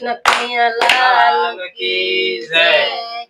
कृष्ण कन्हैया लाल की जय।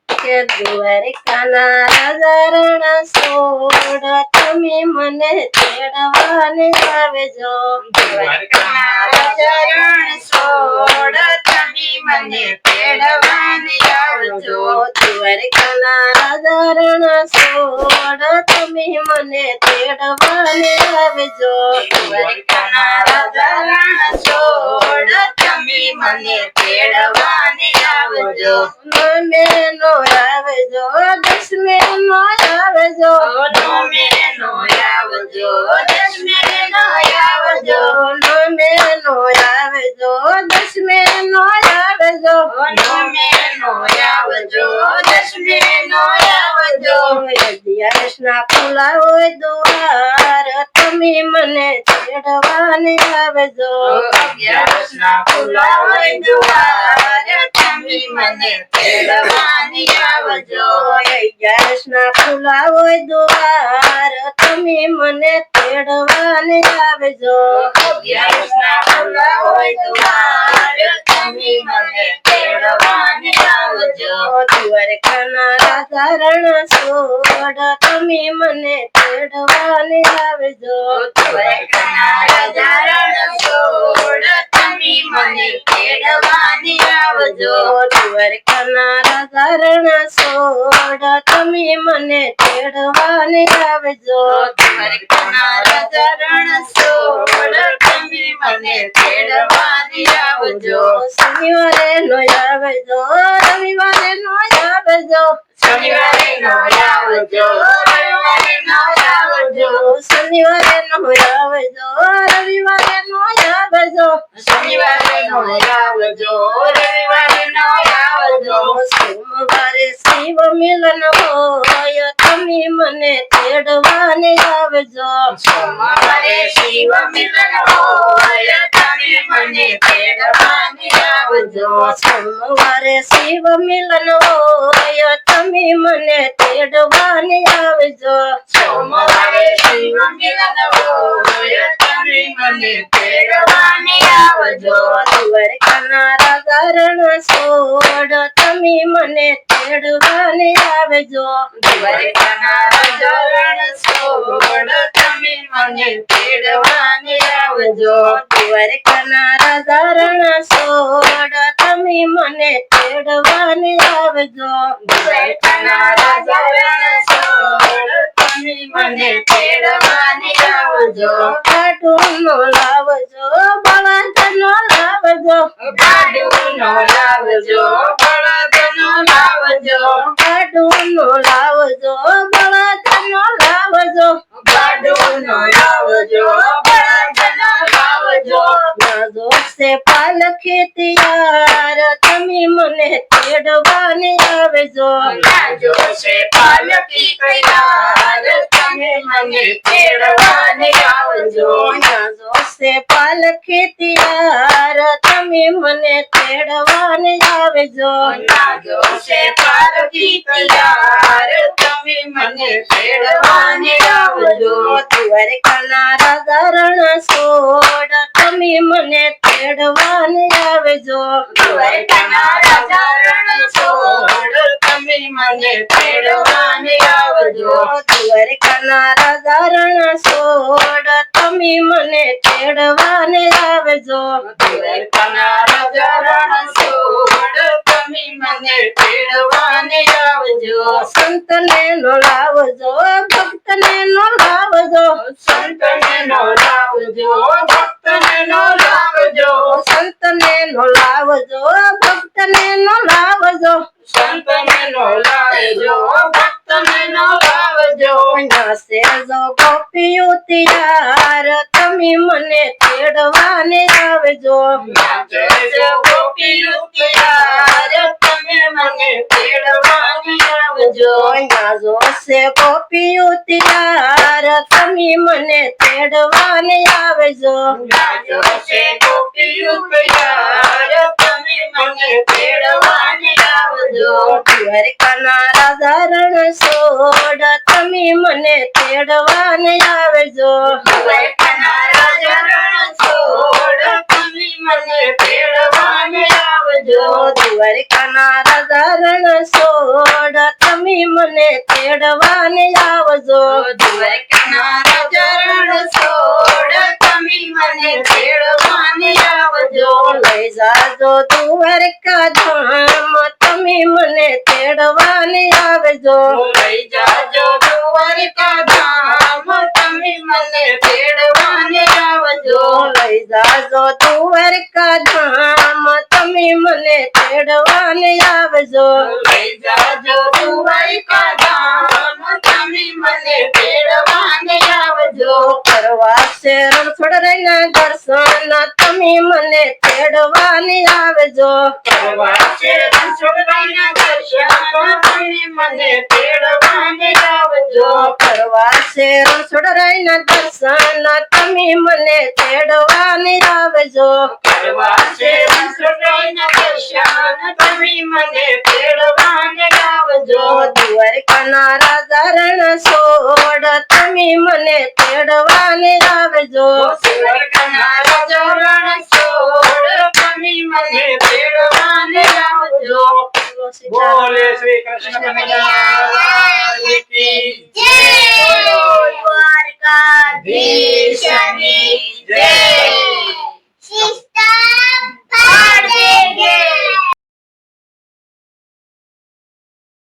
के દ્વારકાના રાજા રણ છોડ તમે મને તેડવાને આવજો। દ્વારકાના રાજા રણ છોડ તમે મને તેડવાને આવજો। દ્વારકાના રાજા રણ છોડ તમે મને તેડવાને આવજો। દ્વારકાના રાજા રણ છોડ તમે મને તેડવાને આવજો। મેનો આવજો દસમે નો આવજો। મેનો આવજો દસમે નો આવજો। મેનો આવજો દસમે નો આવજો। મેનો આવજો દસમે નો આવજો। 11 ના ખુલ્લા હોય દ્વાર તમે મને તેડવાને આવજો। 11 ના ખુલ્લા હોય દ્વાર તમે મને તેડવાને આવજો। 11 ના ખુલ્લા હોય દ્વાર તમે મને તેડવાને આવજો। 11 ના ખુલ્લા હોય દ્વાર તમે મને તેડવાને આવજો। દ્વારકાના રાજા રણ છોડ તમે મને તેડવાને આવજો। દ્વારકાના રાજા રણ છોડ તમે મને તેડવાને આવજો। દ્વારકાના રાજા રણ છોડ તમે મને તેડવાને આવજો। દ્વારકાના રાજા રણ છોડ તમે મને તેડવાને આવજો। શનિવારે નો આવજો રવિવારે નો આવજો। શનિવારે નો આવજો રવિવારે નો આવજો। શનિવારે નો આવજો રવિવારે નો આવજો। શનિવારે નો આવજો રવિવારે નો આવજો। સોમવારે શિવ મિલન હોય તમે મને તેડવાને આવજો। સોમવારે શિવ મિલન હોય તમે મને તેડવાને આવજો। સોમવારે શિવ મિલન હોય તમે મને તેડવાને આવજો। સોમવારે શિવ મિલન હોય તમે મને તેડવાને આવજો। દ્વારકાના રાજા રણ છોડ તમે મને તેડવાને આવજો। દ્વારકાના રાજા રણ છોડ તમે મને તેડવાને આવજો। દ્વારકાના રાજા રણ છોડ તમે મને તેડવાને આવજો। દ્વારકાના રાજા રણ છોડ તમે મને તેડવાને આવજો। કાઢુનો લાવજો બળદનો લાવજો। કાઢુનો લાવજો બળદનો લાવજો। કાઢુનો લાવજો બળદનો લાવજો। કાઢુનો લાવજો બળદનો લાવજો। નાજો સે પાલખી તૈયાર તમે મને તેડવાને આવજો। નાજો સે પાલખી તૈયાર તમે મને તેડવાને આવજો। નાજો સે પાલખી તૈયાર તમે મને તેડવાને આવજો। નાજો સે પાલખી તૈયાર તમે મને તેડવાને આવજો। દ્વારકાના રાજા રણ છોડ તમે મને તેડવાને આવજો। દ્વારકાના રાજા રણ છોડ તમે મને તેડવાને આવજો। દ્વારકાના રાજા રણ છોડ તમે મને તેડવાને આવજો। દ્વારકાના રાજા રણ છોડ તમે મને તેડવાને આવજો। સંતને નો લાવજો ભક્તને નો લાવજો। સંતને નો લાવજો ભક્તને નો લાવજો। સંતને નો લાવજો ભક્તને નો લાવજો। સંતને નો લાવજો ભક્તને નો લાવજો। નાસે જો ગોપીઓ તૈયાર તમે મને તેડવાને આવજો। નાસે જો ગોપીઓ તૈયાર તમે મને તેડવાને આવજો। નાજો સે ગોપીઓ તૈયાર તમે મને તેડવાને આવજો। નાજો સે ગોપીઓ તૈયાર તમે મને તેડવાને આવજો। દ્વારકાના રાજા રણ છોડ તમે મને તેડવાને આવજો। દ્વારકાના રાજા રણ છોડ તમે મને તેડવાને આવજો. દ્વારકાના રાજા રણ છોડ તમે મને તેડવાને આવજો. દ્વારકાના રાજા રણ છોડ તમે મને તેડવાને આવજો. લઈ જાજો દ્વારકા ધામ તમે મને તેડવાને આવજો. લઈ જાજો દ્વારકા ધામ તમે મને તેડવાને આવજો. લઈ જાજો દ્વારકા ધામ તમે મને તેડવાને આવજો. લઈ જાજો દ્વારકા ધામ તમે મને તેડવાને આવજો. પ્રવાસે રણછોડરાયના દર્શન તમે મને તેડવાને આવજો. પ્રવાસે રણછોડરાયના દર્શન તમે મને તેડવાને આવજો. પ્રવાસે રણછોડરાયના દર્શન તમે મને તેડવાને આવજો. પ્રવાસે રણછોડરાયના દર્શન તમે મને તેડવાને આવજો. દ્વારકાના રાજા રણ છોડ તમે મને તેડવાને આવજો. દ્વારકાના રાજા રણ છોડ તમે મને તેડવાને આવજો. બોલે શ્રી કૃષ્ણ કનૈયા કી જય. દ્વારકાધીશની જય.